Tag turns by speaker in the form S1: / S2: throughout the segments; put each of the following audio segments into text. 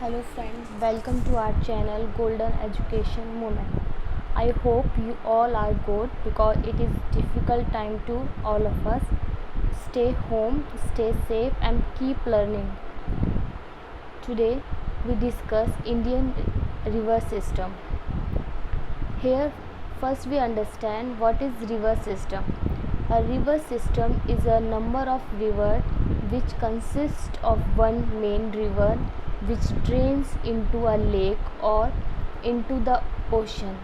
S1: Hello friends, welcome to our channel Golden Education Moment. I hope you all are good because it is difficult time to all of us. Stay home, stay safe and keep learning. Today we discuss Indian river system. Here first we understand what is river system. A river system is a number of rivers which consist of one main river which drains into a lake or into the ocean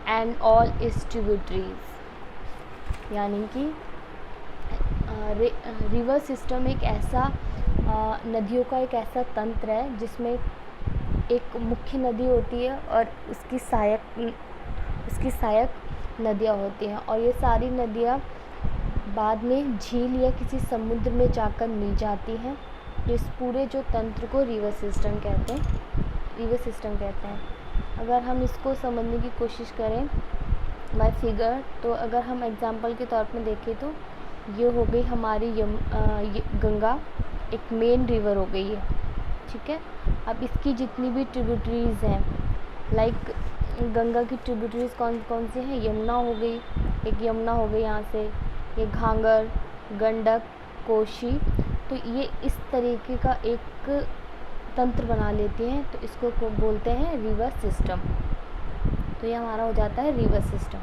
S1: and all its tributaries. यानी कि river system एक ऐसा नदियों का एक ऐसा तंत्र है जिसमें एक मुख्य नदी होती है और उसकी सहायक नदियाँ होती हैं और ये सारी नदियाँ बाद में झील या किसी समुद्र में जाकर मिल जाती हैं। इस पूरे जो तंत्र को रिवर सिस्टम कहते हैं। अगर हम इसको समझने की कोशिश करें बाय फिगर, तो अगर हम एग्जांपल के तौर पर देखें तो ये हो गई हमारी गंगा, एक मेन रिवर हो गई है, ठीक है। अब इसकी जितनी भी ट्रिब्यूटरीज़ हैं, लाइक गंगा की ट्रिब्यूटरीज़ कौन कौन सी हैं? यमुना हो गई, एक यमुना हो गई यहाँ से, ये घाघर, गंडक, कोशी, तो ये इस तरीके का एक तंत्र बना लेती हैं, तो इसको बोलते हैं रिवर सिस्टम। तो ये हमारा हो जाता है रिवर सिस्टम।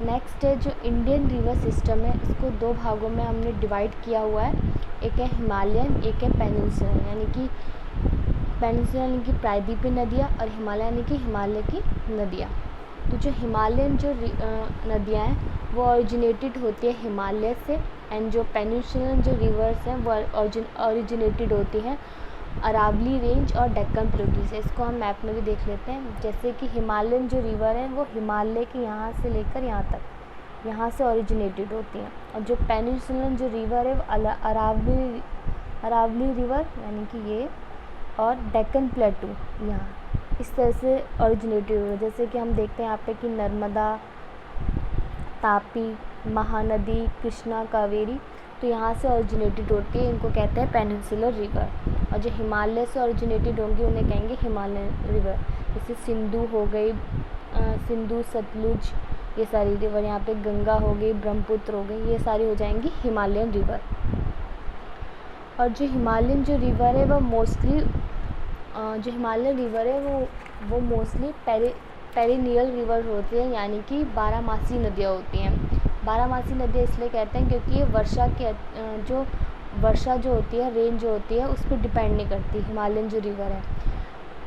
S1: नेक्स्ट है जो इंडियन रिवर सिस्टम है, इसको दो भागों में हमने डिवाइड किया हुआ है। एक है हिमालयन, एक है पेनिनसुलर, यानी कि पेनिनसुलर यानी कि प्रायद्वीपीय नदियाँ और हिमालय यानी कि हिमालय की नदियाँ। तो जो हिमालयन जो नदियाँ हैं वो ओरिजिनेटेड होती है हिमालय से, एंड जो पेनिनसुलर जो रिवर्स हैं वो ओरिजिनेटेड होती हैं अरावली रेंज और डेक्कन प्लेटू से। इसको हम मैप में भी देख लेते हैं। जैसे कि हिमालयन जो रिवर हैं वो हिमालय के यहाँ से लेकर यहाँ तक, यहाँ से ओरिजिनेटेड होती हैं, और जो पेनिनसुलर जो रिवर है वो अरावली रिवर यानी कि ये, और डेक्कन प्लेटू यहाँ इस तरह से ओरिजिनेटेड हुए। जैसे कि हम देखते हैं यहाँ पे कि नर्मदा, तापी, महानदी, कृष्णा, कावेरी, तो यहाँ से ओरिजिनेटेड होती है, इनको कहते हैं पेनिनसुलर रिवर। और जो हिमालय से ओरिजिनेटेड होंगी उन्हें कहेंगे हिमालयन रिवर। जैसे सिंधु हो गई, सिंधु, सतलुज, ये सारी रिवर, यहाँ पे गंगा हो गई, ब्रह्मपुत्र हो गई, ये सारी हो जाएंगी हिमालयन रिवर। और जो हिमालयन जो रिवर है वो मोस्टली जो हिमालयन रिवर है वो मोस्टली पेरिनियल रिवर होती है, यानी कि बारहमासी नदियाँ होती हैं। बारहमासी नदियाँ इसलिए कहते हैं क्योंकि ये वर्षा जो होती है, रेन जो होती है, उस पर डिपेंड नहीं करती। हिमालयन जो रिवर है,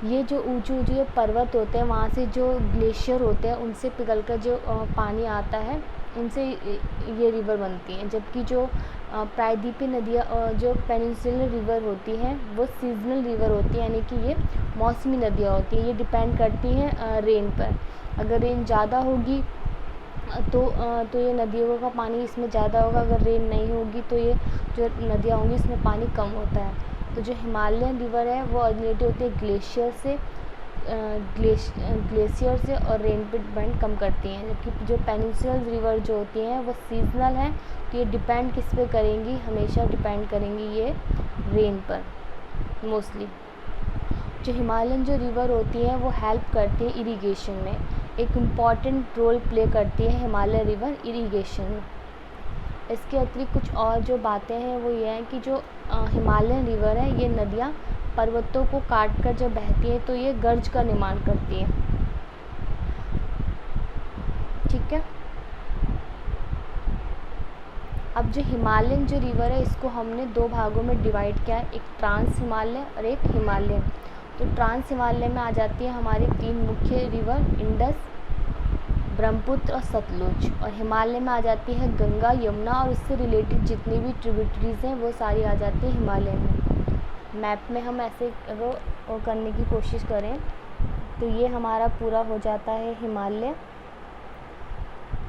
S1: ये जो ऊंचे पर्वत होते हैं वहाँ से जो ग्लेशियर होते हैं उनसे पिघलकर जो पानी आता है, उनसे ये रिवर बनती हैं। जबकि जो प्रायद्वीपीय नदियाँ जो पेनिनसुलर रिवर होती हैं वो सीजनल रिवर होती है, यानी कि ये मौसमी नदियाँ होती हैं। ये डिपेंड करती हैं रेन पर। अगर रेन ज़्यादा होगी तो ये नदियों का पानी इसमें ज़्यादा होगा, अगर रेन नहीं होगी तो ये जो नदियाँ होंगी इसमें पानी कम होता है। तो जो हिमालयन रिवर है वो ओरिजिनेट होती है ग्लेशियर से और रेन पे डिपेंड कम करती हैं। जबकि जो पेनिनसुलर रिवर जो होती हैं वो सीजनल हैं, तो ये डिपेंड किस पे करेंगी? हमेशा डिपेंड करेंगी ये रेन पर मोस्टली। जो हिमालयन जो रिवर होती हैं वो हेल्प करती हैं इरिगेशन में, एक इम्पॉर्टेंट रोल प्ले करती है हिमालय रिवर इरिगेशन में। इसके अतिरिक्त कुछ और जो बातें हैं वो ये हैं कि जो हिमालयन रिवर है, ये नदियाँ पर्वतों को काट कर जब बहती हैं तो ये गर्ज का निर्माण करती हैं, ठीक है। अब जो हिमालयन जो रिवर है इसको हमने दो भागों में डिवाइड किया है, एक ट्रांस हिमालय और एक हिमालयन। तो ट्रांस हिमालय में आ जाती है हमारी तीन मुख्य रिवर, इंडस, ब्रह्मपुत्र और सतलुज, और हिमालय में आ जाती है गंगा, यमुना और उससे रिलेटेड जितनी भी ट्रिब्यूटरीज़ हैं वो सारी आ जाती है हिमालय में। मैप में हम ऐसे वो करने की कोशिश करें तो ये हमारा पूरा हो जाता है हिमालय,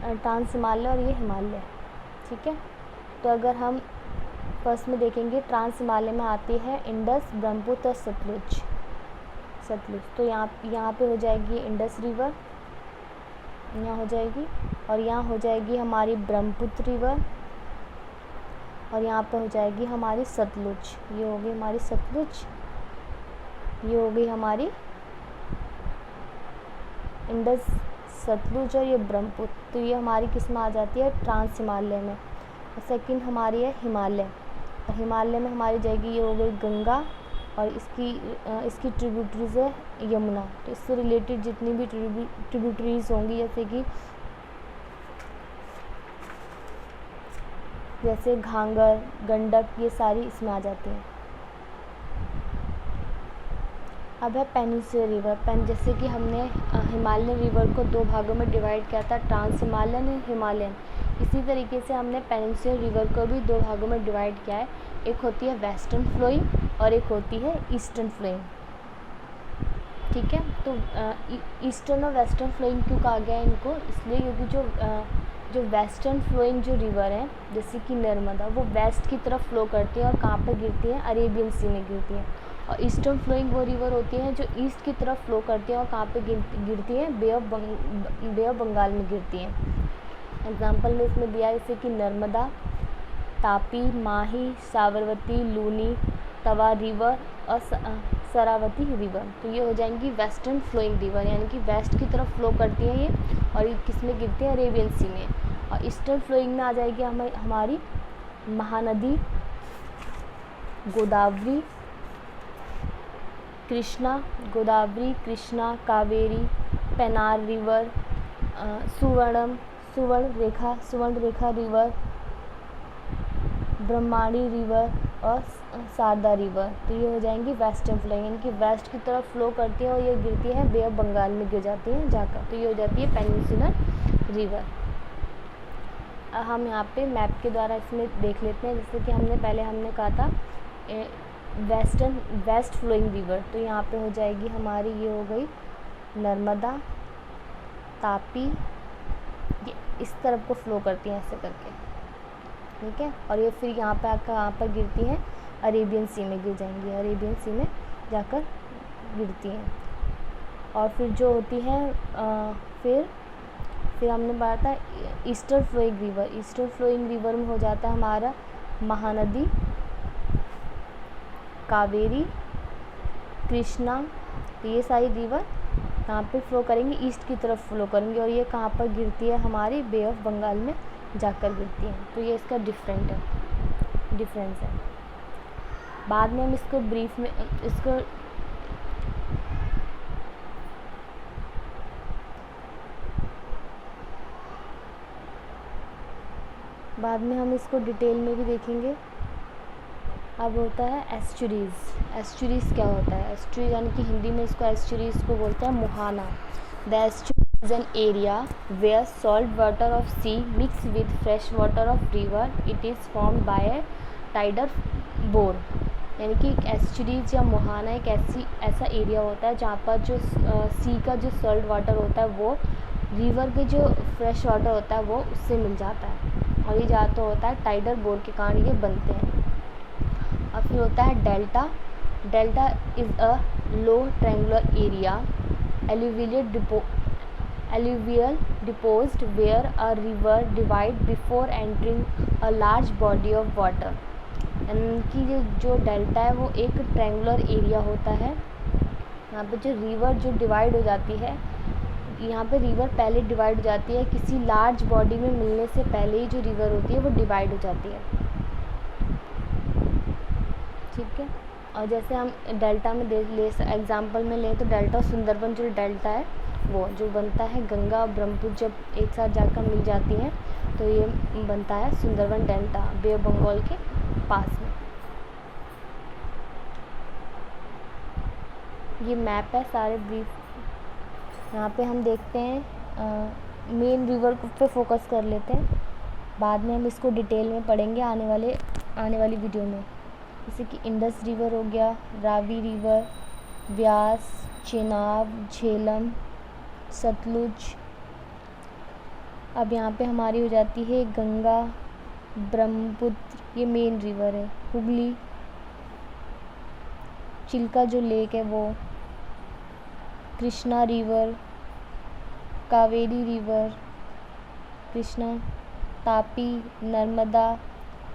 S1: ट्रांस हिमालय और ये हिमालय, ठीक है। तो अगर हम फर्स्ट में देखेंगे, ट्रांस हिमालय में आती है इंडस, ब्रह्मपुत्र और सतलुज। तो यहाँ पे हो जाएगी इंडस रिवर, यहाँ हो जाएगी, और यहाँ हो जाएगी हमारी ब्रह्मपुत्र रिवर, और यहाँ पे हो जाएगी हमारी सतलुज, ये हो गई हमारी सतलुज, ये हो गई हमारी इंडस, सतलुज और ये ब्रह्मपुत्र। तो ये हमारी किस में आ जाती है, ट्रांस हिमालय में। और सेकंड हमारी है हिमालय, और हिमालय में हमारी जाएगी, ये हो गई गंगा और इसकी ट्रिब्यूटरीज है यमुना। तो इससे रिलेटेड जितनी भी ट्रिब्यूटरीज होंगी जैसे घाघर, गंडक, ये सारी इसमें आ जाती हैं। अब है पेनिनसुलर रिवर। जैसे कि हमने हिमालयन रिवर को दो भागों में डिवाइड किया था, ट्रांस हिमालयन और हिमालयन। इसी तरीके से हमने पेनिनसुलर रिवर को भी दो भागों में डिवाइड किया है। एक होती है वेस्टर्न फ्लोइंग और एक होती है ईस्टर्न फ्लोइंग। ठीक है, तो ईस्टर्न और वेस्टर्न फ्लोइंग क्यों कहा गया है इनको, इसलिए क्योंकि जो वेस्टर्न फ्लोइंग जो रिवर है जैसे कि नर्मदा, वो वेस्ट की तरफ फ्लो करती है और कहाँ पर गिरती है, अरेबियन सी में गिरती है। और ईस्टर्न फ्लोइंग वो रिवर होती हैं जो ईस्ट की तरफ फ्लो करती हैं और कहाँ पे गिरती हैं, बे ऑफ बंगाल में गिरती हैं। एग्जाम्पल में इसमें दिया है जैसे कि नर्मदा, तापी, माही, साबरमती, लूनी, तवा रिवर और शरावती रिवर। तो ये हो जाएंगी वेस्टर्न फ्लोइंग रिवर, यानी कि वेस्ट की तरफ फ्लो करती हैं ये, और ये किस में गिरती हैं, अरेबियन सी में। और ईस्टर्न फ्लोइंग में आ जाएगी हमारी महानदी, गोदावरी, कृष्णा, कावेरी, पेनार रिवर, सुवर्ण रेखा रिवर, ब्रह्माणी रिवर और शारदा रिवर। तो ये हो जाएंगी वेस्टर्न फ्लोइंग, यानी कि वेस्ट की तरफ फ्लो करती है और ये गिरती है बे ऑफ बंगाल में गिर जाती हैं जाकर। तो ये हो जाती है पेनिनसुलर रिवर। हम यहाँ पे मैप के द्वारा इसमें देख लेते हैं। जैसे कि हमने कहा था वेस्ट फ्लोइंग रिवर, तो यहाँ पे हो जाएगी हमारी, ये हो गई नर्मदा, तापी, ये इस तरफ को फ्लो करती हैं ऐसे करके, ठीक है। और ये फिर यहाँ पे आकर कहाँ पर गिरती हैं, अरेबियन सी में गिर जाएंगी, अरेबियन सी में जाकर गिरती हैं। और फिर जो होती हैं फिर हमने बताया था eastern flowing river. Eastern flowing river में हो जाता है हमारा महानदी, कावेरी, कृष्णा। तो ये सारी रिवर कहाँ पे फ्लो करेंगी, ईस्ट की तरफ फ्लो करेंगी, और ये कहाँ पर गिरती है, हमारी बे ऑफ बंगाल में जाकर गिरती है। तो ये इसका डिफरेंस है। बाद में हम इसको ब्रीफ में इसको डिटेल में भी देखेंगे। अब होता है एस्चुरीज़। एस्चुरीज़ क्या होता है, एस्चुरीज़ यानी कि हिंदी में इसको एस्चुरीज़ को बोलते हैं मुहाना। The estuary is an area where salt water of sea mix with fresh water of river. It is formed by a tidal bore. यानी कि एस्चुरीज़ या मुहाना एक ऐसा एरिया होता है जहाँ पर जो सी का जो सॉल्ट वाटर होता है वो रिवर के जो फ्रेश वाटर होता है वो उससे मिल जाता है, और ये ज़्यादातर होता है टाइडल बोर के कारण ये बनते हैं। और फिर होता है delta. Delta is a low triangular area alluvial deposit where a river divide before entering a large body of water। यानी कि जो डेल्टा है वो एक ट्रायंगुलर एरिया होता है। यहाँ पे जो रिवर जो डिवाइड हो जाती है, यहाँ पे रिवर पहले डिवाइड हो जाती है, किसी लार्ज बॉडी में मिलने से पहले ही जो रिवर होती है वो डिवाइड हो जाती है, ठीक है। और जैसे हम डेल्टा में एग्जांपल में लें तो डेल्टा सुंदरबन जो डेल्टा है वो जो बनता है गंगा और ब्रह्मपुत्र जब एक साथ जाकर मिल जाती हैं तो ये बनता है Sundarban delta, bay of Bengal के पास में। ये मैप है सारे ब्रीफ। यहाँ पे हम देखते हैं मेन रिवर पे फोकस कर लेते हैं, बाद में हम इसको डिटेल में पढ़ेंगे आने वाली वीडियो में। जैसे कि इंडस रिवर हो गया, रावी रिवर, व्यास, चेनाब, झेलम, सतलुज। अब यहाँ पे हमारी हो जाती है गंगा, ब्रह्मपुत्र, ये मेन रिवर है, हुगली, चिल्का जो लेक है वो, कृष्णा रिवर, कावेरी रिवर, कृष्णा, तापी, नर्मदा,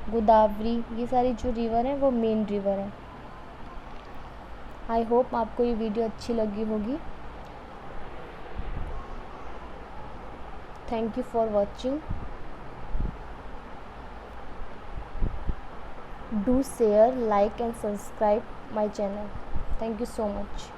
S1: गोदावरी, ये सारी जो रिवर हैं वो मेन रिवर हैं। आई होप आपको ये वीडियो अच्छी लगी होगी। Thank you for watching. Do share, like and subscribe my channel. Thank you so much.